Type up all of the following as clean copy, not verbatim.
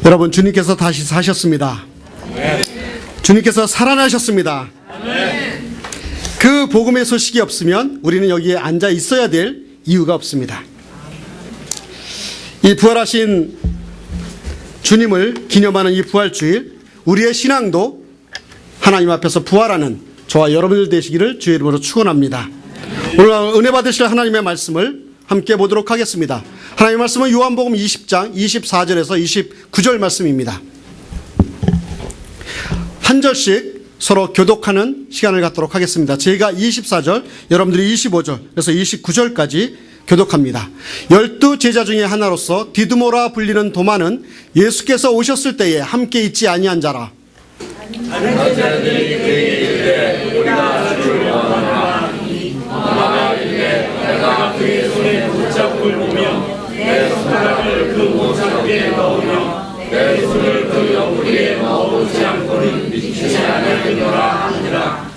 여러분, 주님께서 다시 사셨습니다. 주님께서 살아나셨습니다. 그 복음의 소식이 없으면 우리는 여기에 앉아 있어야 될 이유가 없습니다. 이 부활하신 주님을 기념하는 이 부활주일, 우리의 신앙도 하나님 앞에서 부활하는 저와 여러분들 되시기를 주의 이름으로 축원합니다. 오늘 은혜 받으실 하나님의 말씀을 함께 보도록 하겠습니다. 하나님의 말씀은 요한복음 20장 24절에서 29절 말씀입니다. 한 절씩 서로 교독하는 시간을 갖도록 하겠습니다. 제가 24절, 여러분들이 25절, 그래서 29절까지 교독합니다. 12 제자 중에 하나로서 디두모라 불리는 도마는 예수께서 오셨을 때에 함께 있지 아니한 자라. 다른 제자들이 그에게 이르되 우리가 주를 원하노라. 도마가 이르되 내가 그의 손에 못자국을 보며 내 손가락을 그 못자국에 넣으며 내 손을 그 옆구리에 넣어보지 않고는 믿지 않겠노라 하니라.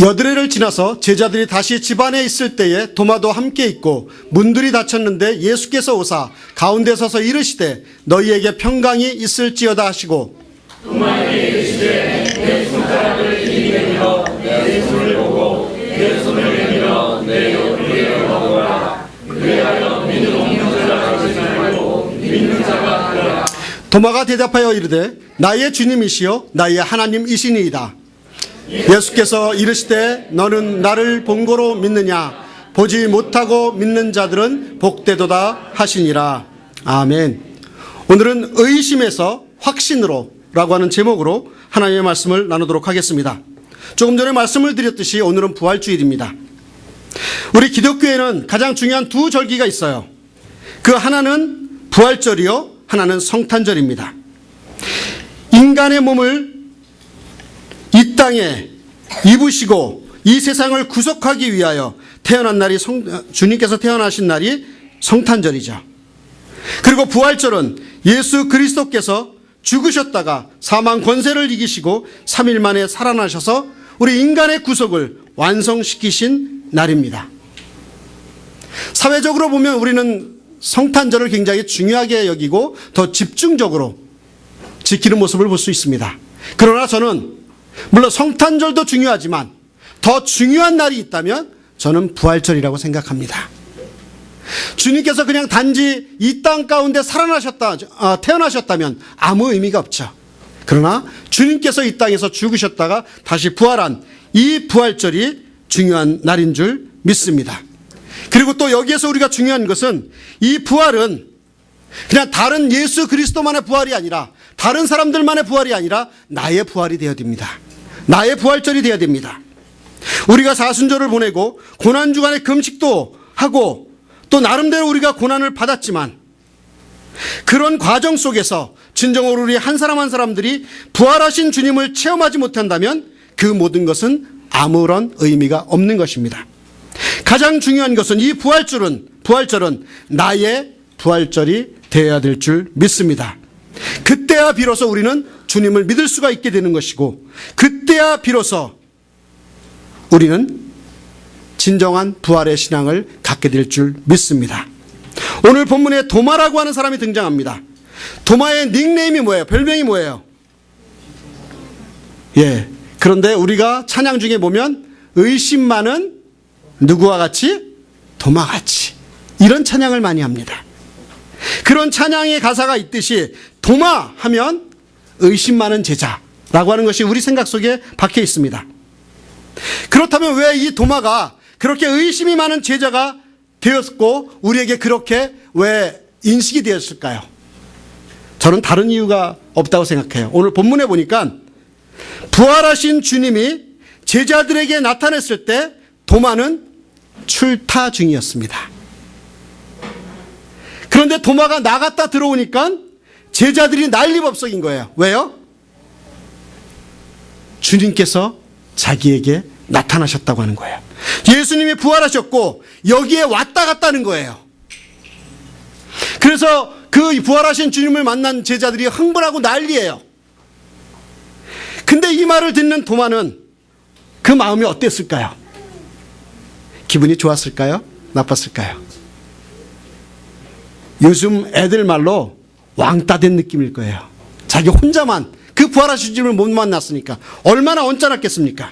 여드레를 지나서 제자들이 다시 집안에 있을 때에 도마도 함께 있고 문들이 닫혔는데 예수께서 오사 가운데 서서 이르시되 너희에게 평강이 있을지어다 하시고 도마에게 이르시되 내 손가락을 이리 내밀어 내 손을 보고 내 손을 내밀어 내 옆구리에 넣어보라. 그리하여 믿음 없는 자가 되지 말고 믿는 자가 되라. 도마가 대답하여 이르되 나의 주님이시여 나의 하나님이시니이다. 예수께서 이르시되 너는 나를 본고로 믿느냐 보지 못하고 믿는 자들은 복되도다 하시니라. 아멘. 오늘은 의심에서 확신으로 라고 하는 제목으로 하나님의 말씀을 나누도록 하겠습니다. 조금 전에 말씀을 드렸듯이 오늘은 부활주일입니다. 우리 기독교에는 가장 중요한 두 절기가 있어요. 그 하나는 부활절이요, 하나는 성탄절입니다. 인간의 몸을 이 땅에 입으시고 이 세상을 구속하기 위하여 태어난 날이 주님께서 태어나신 날이 성탄절이죠. 그리고 부활절은 예수 그리스도께서 죽으셨다가 사망 권세를 이기시고 3일 만에 살아나셔서 우리 인간의 구속을 완성시키신 날입니다. 사회적으로 보면 우리는 성탄절을 굉장히 중요하게 여기고 더 집중적으로 지키는 모습을 볼 수 있습니다. 그러나 저는 물론 성탄절도 중요하지만 더 중요한 날이 있다면 저는 부활절이라고 생각합니다. 주님께서 그냥 단지 이 땅 가운데 태어나셨다면 아무 의미가 없죠. 그러나 주님께서 이 땅에서 죽으셨다가 다시 부활한 이 부활절이 중요한 날인 줄 믿습니다. 그리고 또 여기에서 우리가 중요한 것은 이 부활은 그냥 다른 예수 그리스도만의 부활이 아니라 다른 사람들만의 부활이 아니라 나의 부활이 되어야 됩니다. 나의 부활절이 되어야 됩니다. 우리가 사순절을 보내고 고난주간에 금식도 하고 또 나름대로 우리가 고난을 받았지만 그런 과정 속에서 진정으로 우리 한 사람 한 사람들이 부활하신 주님을 체험하지 못한다면 그 모든 것은 아무런 의미가 없는 것입니다. 가장 중요한 것은 이 부활절은 나의 부활절이 되어야 될 줄 믿습니다. 그때야 비로소 우리는 주님을 믿을 수가 있게 되는 것이고 그때야 비로소 우리는 진정한 부활의 신앙을 갖게 될 줄 믿습니다. 오늘 본문에 도마라고 하는 사람이 등장합니다. 도마의 닉네임이 뭐예요? 별명이 뭐예요? 그런데 우리가 찬양 중에 보면 의심 많은 누구와 같이? 도마같이. 이런 찬양을 많이 합니다. 그런 찬양의 가사가 있듯이 도마 하면 의심 많은 제자라고 하는 것이 우리 생각 속에 박혀 있습니다. 그렇다면 왜 이 도마가 그렇게 의심이 많은 제자가 되었고 우리에게 그렇게 왜 인식이 되었을까요? 저는 다른 이유가 없다고 생각해요. 오늘 본문에 보니까 부활하신 주님이 제자들에게 나타났을 때 도마는 출타 중이었습니다. 그런데 도마가 나갔다 들어오니까 제자들이 난리법석인 거예요. 왜요? 주님께서 자기에게 나타나셨다고 하는 거예요. 예수님이 부활하셨고 여기에 왔다 갔다는 거예요. 그래서 그 부활하신 주님을 만난 제자들이 흥분하고 난리예요. 근데 이 말을 듣는 도마는 그 마음이 어땠을까요? 기분이 좋았을까요? 나빴을까요? 요즘 애들 말로 왕따 된 느낌일 거예요. 자기 혼자만 그 부활하신 주님을 못 만났으니까 얼마나 언짢았겠습니까?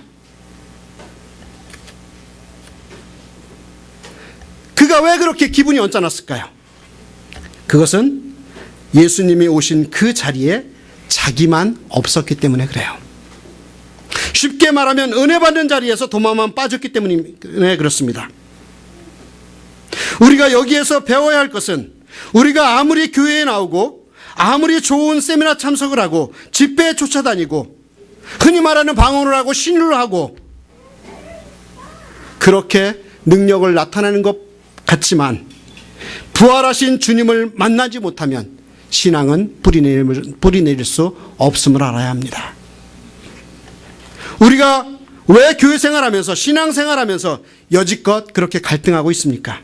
그가 왜 그렇게 기분이 언짢았을까요? 그것은 예수님이 오신 그 자리에 자기만 없었기 때문에 그래요. 쉽게 말하면 은혜 받는 자리에서 도마만 빠졌기 때문에 그렇습니다. 우리가 여기에서 배워야 할 것은 우리가 아무리 교회에 나오고 아무리 좋은 세미나 참석을 하고 집회에 쫓아다니고 흔히 말하는 방언을 하고 신유를 하고 그렇게 능력을 나타내는 것 같지만 부활하신 주님을 만나지 못하면 신앙은 뿌리 내릴 수 없음을 알아야 합니다. 우리가 왜 교회 생활하면서 신앙 생활하면서 여지껏 그렇게 갈등하고 있습니까?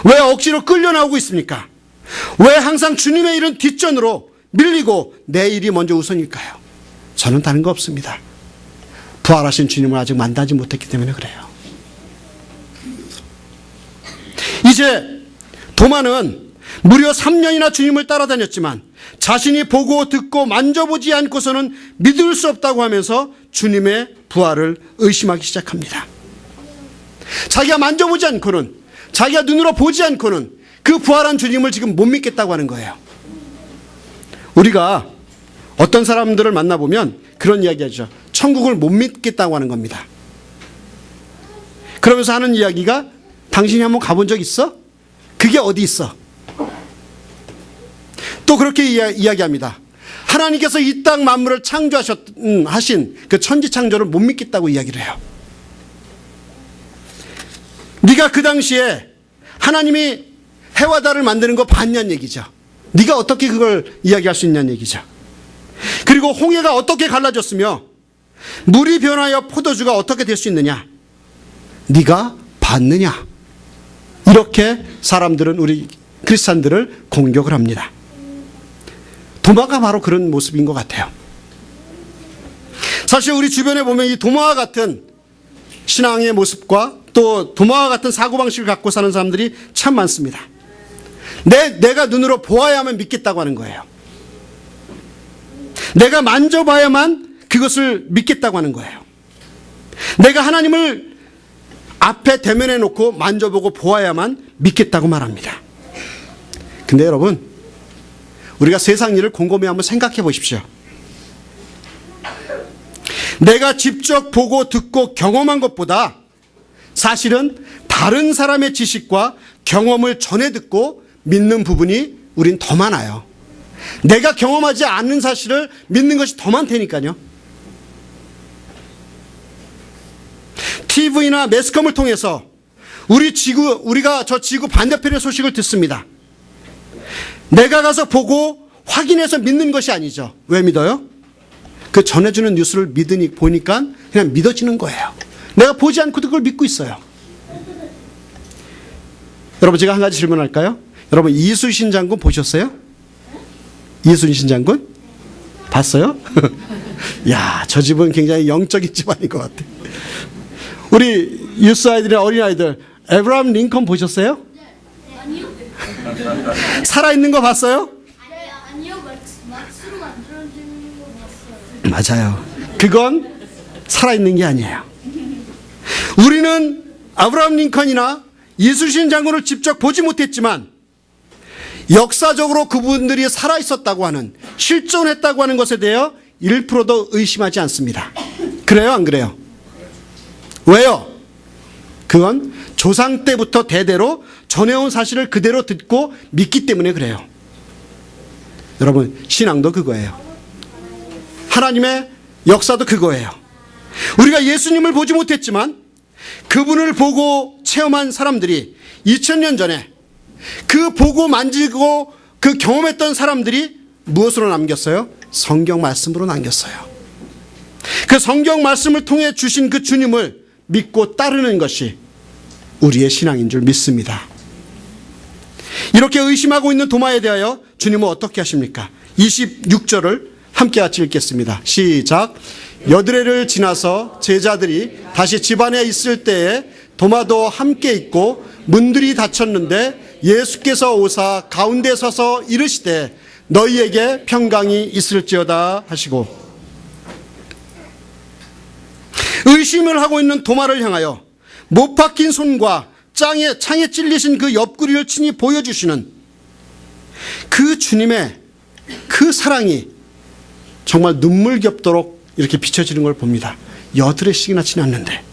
왜 억지로 끌려 나오고 있습니까? 왜 항상 주님의 일은 뒷전으로 밀리고 내 일이 먼저 우선일까요? 저는 다른 거 없습니다. 부활하신 주님을 아직 만나지 못했기 때문에 그래요. 이제 도마는 무려 3년이나 주님을 따라다녔지만 자신이 보고 듣고 만져보지 않고서는 믿을 수 없다고 하면서 주님의 부활을 의심하기 시작합니다. 자기가 만져보지 않고는, 자기가 눈으로 보지 않고는 그 부활한 주님을 지금 못 믿겠다고 하는 거예요. 우리가 어떤 사람들을 만나보면 그런 이야기 하죠. 천국을 못 믿겠다고 하는 겁니다. 그러면서 하는 이야기가 당신이 한번 가본 적 있어? 그게 어디 있어? 또 그렇게 이야기합니다. 하나님께서 이 땅 만물을 하신 그 천지창조를 못 믿겠다고 이야기를 해요. 네가 그 당시에 하나님이 해와 달을 만드는 거 봤냐는 얘기죠. 네가 어떻게 그걸 이야기할 수 있냐는 얘기죠. 그리고 홍해가 어떻게 갈라졌으며 물이 변하여 포도주가 어떻게 될 수 있느냐? 네가 봤느냐? 이렇게 사람들은 우리 크리스찬들을 공격을 합니다. 도마가 바로 그런 모습인 것 같아요. 사실 우리 주변에 보면 이 도마와 같은 신앙의 모습과 또 도마와 같은 사고방식을 갖고 사는 사람들이 참 많습니다. 내가 눈으로 보아야만 믿겠다고 하는 거예요. 내가 만져봐야만 그것을 믿겠다고 하는 거예요. 내가 하나님을 앞에 대면해 놓고 만져보고 보아야만 믿겠다고 말합니다. 근데 여러분, 우리가 세상 일을 곰곰이 한번 생각해 보십시오. 내가 직접 보고 듣고 경험한 것보다 사실은 다른 사람의 지식과 경험을 전해 듣고 믿는 부분이 우린 더 많아요. 내가 경험하지 않는 사실을 믿는 것이 더 많다니까요. TV나 매스컴을 통해서 우리가 저 지구 반대편의 소식을 듣습니다. 내가 가서 보고 확인해서 믿는 것이 아니죠. 왜 믿어요? 그 전해주는 뉴스를 보니까 그냥 믿어지는 거예요. 내가 보지 않고도 그걸 믿고 있어요. 여러분, 제가 한 가지 질문할까요? 여러분, 이순신 장군 보셨어요? 이순신 장군? 봤어요? 야, 저 집은 굉장히 영적인 집안인 것 같아. 우리 유스 아이들이나 어린아이들, 에브라함 링컨 보셨어요? 아니요. 살아있는 거 봤어요? 아니요. 막스로 만들어진 거 봤어요. 맞아요. 그건 살아있는 게 아니에요. 우리는 아브라함 링컨이나 이순신 장군을 직접 보지 못했지만 역사적으로 그분들이 살아있었다고 하는, 실존했다고 하는 것에 대해 1%도 의심하지 않습니다. 그래요, 안 그래요? 왜요? 그건 조상 때부터 대대로 전해온 사실을 그대로 듣고 믿기 때문에 그래요. 여러분, 신앙도 그거예요. 하나님의 역사도 그거예요. 우리가 예수님을 보지 못했지만 그분을 보고 체험한 사람들이 2000년 전에 그 보고 만지고 그 경험했던 사람들이 무엇으로 남겼어요? 성경 말씀으로 남겼어요. 그 성경 말씀을 통해 주신 그 주님을 믿고 따르는 것이 우리의 신앙인 줄 믿습니다. 이렇게 의심하고 있는 도마에 대하여 주님은 어떻게 하십니까? 26절을 함께 같이 읽겠습니다. 시작. 여드레를 지나서 제자들이 다시 집안에 있을 때에 도마도 함께 있고 문들이 닫혔는데 예수께서 오사 가운데 서서 이르시되 너희에게 평강이 있을지어다 하시고, 의심을 하고 있는 도마를 향하여 못 박힌 손과 창에 찔리신 그 옆구리를 친히 보여주시는 그 주님의 그 사랑이 정말 눈물겹도록 이렇게 비춰지는 걸 봅니다. 여드레씩이나 지났는데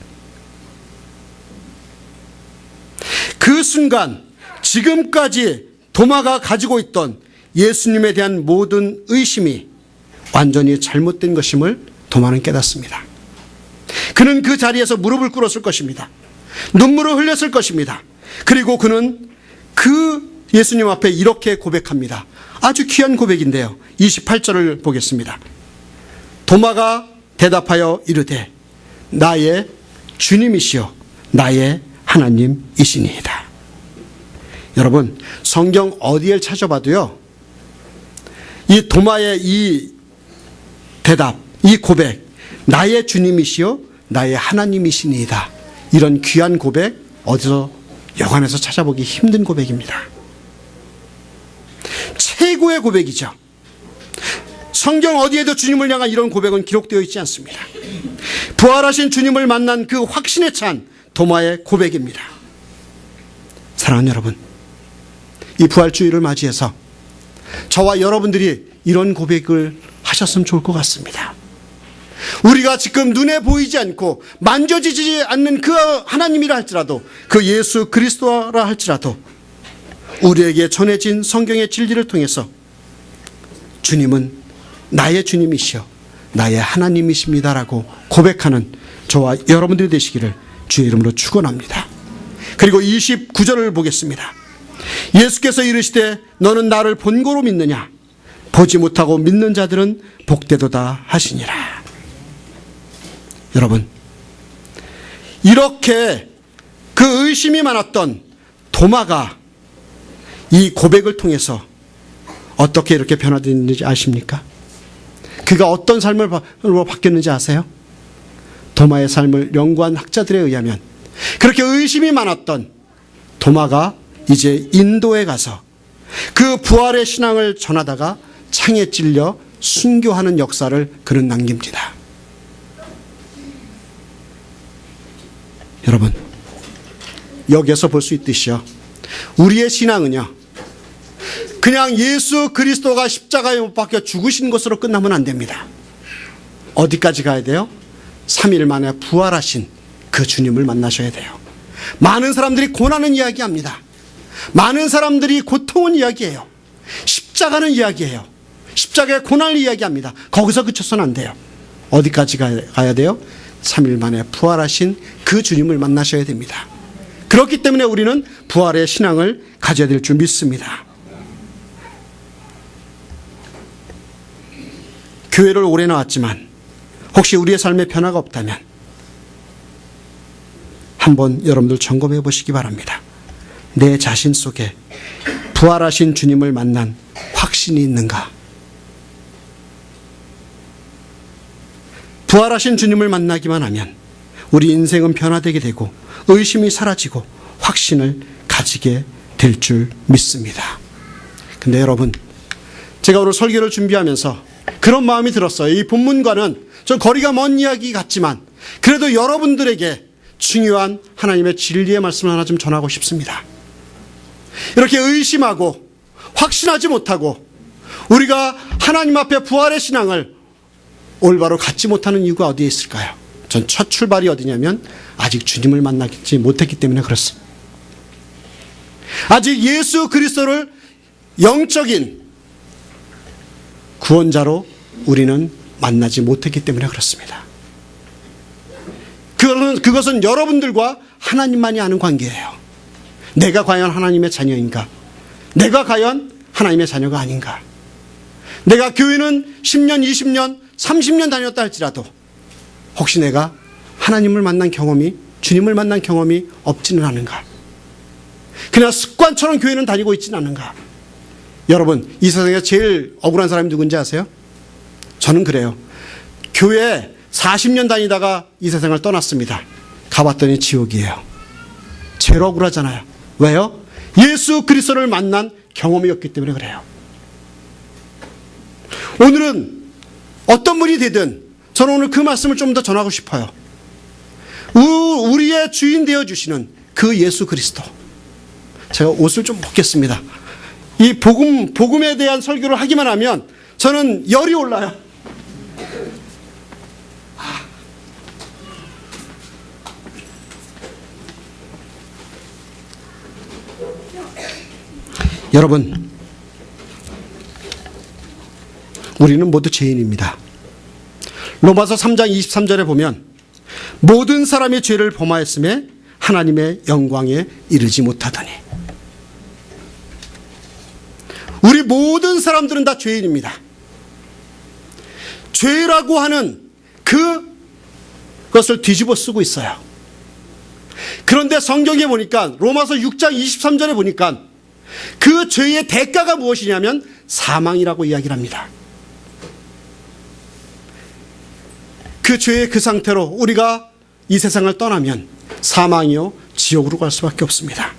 그 순간 지금까지 도마가 가지고 있던 예수님에 대한 모든 의심이 완전히 잘못된 것임을 도마는 깨닫습니다. 그는 그 자리에서 무릎을 꿇었을 것입니다. 눈물을 흘렸을 것입니다. 그리고 그는 그 예수님 앞에 이렇게 고백합니다. 아주 귀한 고백인데요. 28절을 보겠습니다. 도마가 대답하여 이르되 나의 주님이시여 나의 하나님이시니이다. 여러분, 성경 어디에 찾아봐도요, 이 도마의 이 대답, 이 고백, 나의 주님이시여 나의 하나님이시니이다, 이런 귀한 고백 어디서 여관에서 찾아보기 힘든 고백입니다. 최고의 고백이죠. 성경 어디에도 주님을 향한 이런 고백은 기록되어 있지 않습니다. 부활하신 주님을 만난 그 확신에 찬 도마의 고백입니다. 사랑하는 여러분, 이 부활주의를 맞이해서 저와 여러분들이 이런 고백을 하셨으면 좋을 것 같습니다. 우리가 지금 눈에 보이지 않고 만져지지 않는 그 하나님이라 할지라도, 그 예수 그리스도라 할지라도 우리에게 전해진 성경의 진리를 통해서 주님은 나의 주님이시여 나의 하나님이십니다라고 고백하는 저와 여러분들이 되시기를 주의 이름으로 축원합니다. 그리고 29절을 보겠습니다. 예수께서 이르시되 너는 나를 본고로 믿느냐? 보지 못하고 믿는 자들은 복되도다 하시니라. 여러분, 이렇게 그 의심이 많았던 도마가 이 고백을 통해서 어떻게 이렇게 변화됐는지 아십니까? 그가 어떤 삶으로 바뀌었는지 아세요? 도마의 삶을 연구한 학자들에 의하면 그렇게 의심이 많았던 도마가 이제 인도에 가서 그 부활의 신앙을 전하다가 창에 찔려 순교하는 역사를 그는 남깁니다. 여러분, 여기에서 볼 수 있듯이요, 우리의 신앙은요, 그냥 예수 그리스도가 십자가에 못 박혀 죽으신 것으로 끝나면 안 됩니다. 어디까지 가야 돼요? 3일 만에 부활하신 그 주님을 만나셔야 돼요. 많은 사람들이 고난은 이야기합니다. 많은 사람들이 고통은 이야기해요. 십자가는 이야기해요. 십자가의 고난을 이야기합니다. 거기서 그쳐서는 안 돼요. 어디까지 가야 돼요? 3일 만에 부활하신 그 주님을 만나셔야 됩니다. 그렇기 때문에 우리는 부활의 신앙을 가져야 될 줄 믿습니다. 교회를 오래 나왔지만 혹시 우리의 삶에 변화가 없다면 한번 여러분들 점검해 보시기 바랍니다. 내 자신 속에 부활하신 주님을 만난 확신이 있는가? 부활하신 주님을 만나기만 하면 우리 인생은 변화되게 되고 의심이 사라지고 확신을 가지게 될 줄 믿습니다. 근데 여러분, 제가 오늘 설교를 준비하면서 그런 마음이 들었어요. 이 본문과는 좀 거리가 먼 이야기 같지만 그래도 여러분들에게 중요한 하나님의 진리의 말씀을 하나 좀 전하고 싶습니다. 이렇게 의심하고 확신하지 못하고 우리가 하나님 앞에 부활의 신앙을 올바로 갖지 못하는 이유가 어디에 있을까요? 전 첫 출발이 어디냐면 아직 주님을 만나지 못했기 때문에 그렇습니다. 아직 예수 그리스도를 영적인 구원자로 우리는 만나지 못했기 때문에 그렇습니다. 그것은 여러분들과 하나님만이 아는 관계예요. 내가 과연 하나님의 자녀인가? 내가 과연 하나님의 자녀가 아닌가? 내가 교회는 10년, 20년, 30년 다녔다 할지라도 혹시 내가 하나님을 만난 경험이, 주님을 만난 경험이 없지는 않은가? 그냥 습관처럼 교회는 다니고 있지는 않은가? 여러분, 이 세상에 제일 억울한 사람이 누군지 아세요? 저는 그래요. 교회 40년 다니다가 이 세상을 떠났습니다. 가봤더니 지옥이에요. 제일 억울하잖아요. 왜요? 예수 그리스도를 만난 경험이 없기 때문에 그래요. 오늘은 어떤 분이 되든 저는 오늘 그 말씀을 좀 더 전하고 싶어요. 우리의 주인 되어주시는 그 예수 그리스도. 제가 옷을 좀 벗겠습니다. 이 복음에 대한 설교를 하기만 하면 저는 열이 올라요. 여러분, 우리는 모두 죄인입니다. 로마서 3장 23절에 보면 모든 사람이 죄를 범하였음에 하나님의 영광에 이르지 못하더니. 우리 모든 사람들은 다 죄인입니다. 죄라고 하는 그것을 뒤집어 쓰고 있어요. 그런데 성경에 보니까 로마서 6장 23절에 보니까 그 죄의 대가가 무엇이냐면 사망이라고 이야기를 합니다. 그 죄의 그 상태로 우리가 이 세상을 떠나면 사망이요 지옥으로 갈 수밖에 없습니다.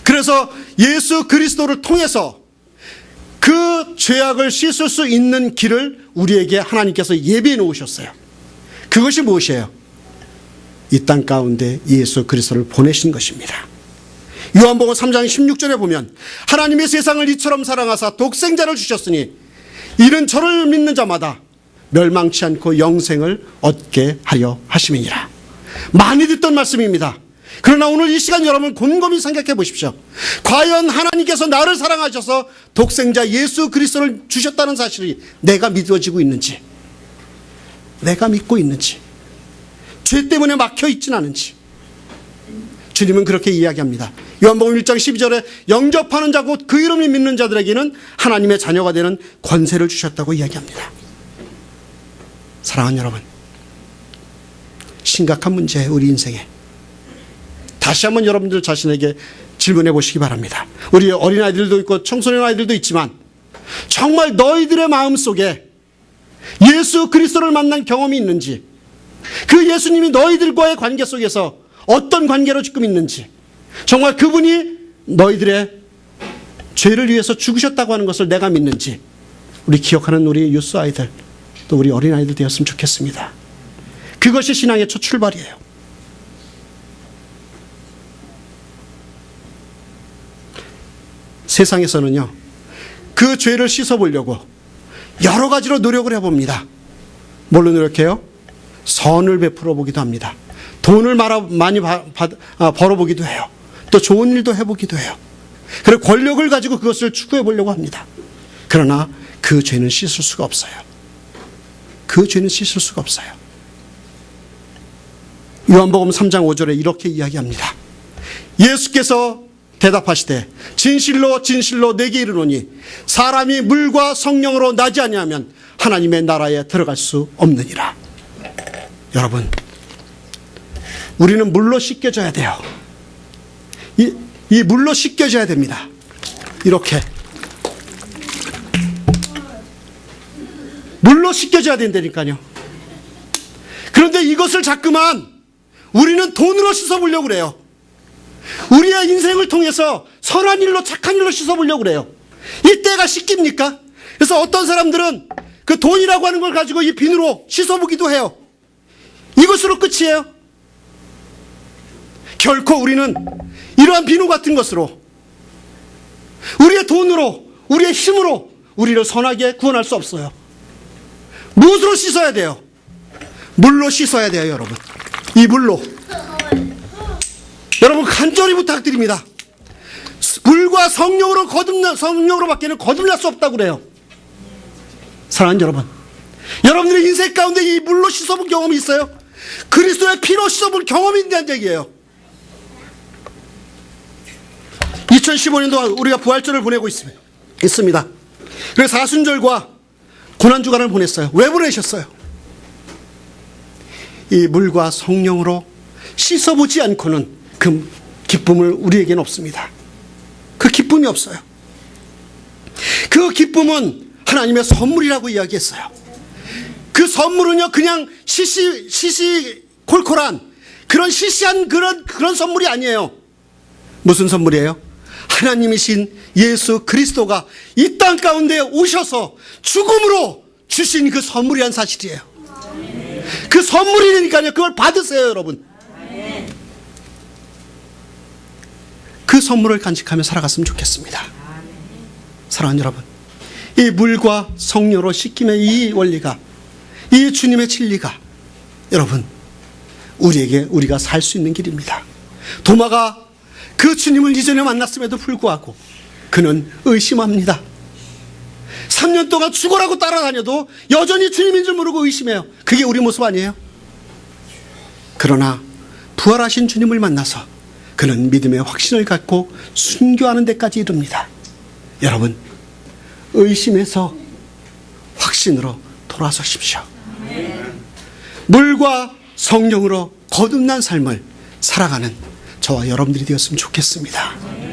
그래서 예수 그리스도를 통해서 그 죄악을 씻을 수 있는 길을 우리에게 하나님께서 예비해 놓으셨어요. 그것이 무엇이에요? 이 땅 가운데 예수 그리스도를 보내신 것입니다. 요한복음 3장 16절에 보면 하나님의 세상을 이처럼 사랑하사 독생자를 주셨으니 이는 저를 믿는 자마다 멸망치 않고 영생을 얻게 하려 하심이니라. 많이 듣던 말씀입니다. 그러나 오늘 이 시간 여러분 곰곰이 생각해 보십시오. 과연 하나님께서 나를 사랑하셔서 독생자 예수 그리스도를 주셨다는 사실이 내가 믿어지고 있는지, 내가 믿고 있는지, 죄 때문에 막혀 있진 않은지. 주님은 그렇게 이야기합니다. 요한복음 1장 12절에 영접하는 자 곧 그 이름을 믿는 자들에게는 하나님의 자녀가 되는 권세를 주셨다고 이야기합니다. 사랑하는 여러분, 심각한 문제예요. 우리 인생에. 다시 한번 여러분들 자신에게 질문해 보시기 바랍니다. 우리 어린아이들도 있고 청소년 아이들도 있지만 정말 너희들의 마음속에 예수 그리스도를 만난 경험이 있는지, 그 예수님이 너희들과의 관계 속에서 어떤 관계로 지금 있는지, 정말 그분이 너희들의 죄를 위해서 죽으셨다고 하는 것을 내가 믿는지 우리 기억하는 우리 유스 아이들, 또 우리 어린아이들 되었으면 좋겠습니다. 그것이 신앙의 첫 출발이에요. 세상에서는요, 그 죄를 씻어보려고 여러 가지로 노력을 해봅니다. 뭘로 노력해요? 선을 베풀어 보기도 합니다. 돈을 많이 벌어보기도 해요. 또 좋은 일도 해보기도 해요. 그리고 권력을 가지고 그것을 추구해 보려고 합니다. 그러나 그 죄는 씻을 수가 없어요. 그 죄는 씻을 수가 없어요. 요한복음 3장 5절에 이렇게 이야기합니다. 예수께서 대답하시되 진실로 진실로 내게 이르노니 사람이 물과 성령으로 나지 아니하면 하나님의 나라에 들어갈 수 없느니라. 여러분, 우리는 물로 씻겨져야 돼요. 이 물로 씻겨져야 됩니다. 이렇게 물로 씻겨져야 된다니까요. 그런데 이것을 자꾸만 우리는 돈으로 씻어보려고 그래요. 우리의 인생을 통해서 선한 일로, 착한 일로 씻어보려고 그래요. 이때가 씻깁니까? 그래서 어떤 사람들은 그 돈이라고 하는 걸 가지고 이 비누로 씻어보기도 해요. 이것으로 끝이에요. 결코 우리는 이러한 비누 같은 것으로, 우리의 돈으로, 우리의 힘으로 우리를 선하게 구원할 수 없어요. 무엇으로 씻어야 돼요? 물로 씻어야 돼요, 여러분. 이 물로. 여러분, 간절히 부탁드립니다. 물과 성령으로밖에는 거듭날 수 없다고 그래요. 사랑하는 여러분, 여러분들의 인생 가운데 이 물로 씻어본 경험이 있어요? 그리스도의 피로 씻어본 경험이 있다는 얘기예요. 2015년도 우리가 부활절을 보내고 있습니다. 그래서 사순절과 고난주간을 보냈어요. 왜 보내셨어요? 이 물과 성령으로 씻어보지 않고는 그 기쁨을 우리에게는 없습니다. 그 기쁨이 없어요. 그 기쁨은 하나님의 선물이라고 이야기했어요. 그 선물은요, 그냥 시시콜콜한 그런 시시한 그런 선물이 아니에요. 무슨 선물이에요? 하나님이신 예수 그리스도가 이 땅 가운데 오셔서 죽음으로 주신 그 선물이란 사실이에요. 그 선물이니까요. 그걸 받으세요, 여러분. 그 선물을 간직하며 살아갔으면 좋겠습니다. 사랑하는 여러분, 이 물과 성령으로 씻김의 이 원리가, 이 주님의 진리가 여러분 우리가 살 수 있는 길입니다. 도마가 그 주님을 이전에 만났음에도 불구하고 그는 의심합니다. 3년 동안 죽어라고 따라다녀도 여전히 주님인 줄 모르고 의심해요. 그게 우리 모습 아니에요? 그러나 부활하신 주님을 만나서 그는 믿음의 확신을 갖고 순교하는 데까지 이릅니다. 여러분, 의심에서 확신으로 돌아서십시오. 물과 성령으로 거듭난 삶을 살아가는 저와 여러분들이 되었으면 좋겠습니다.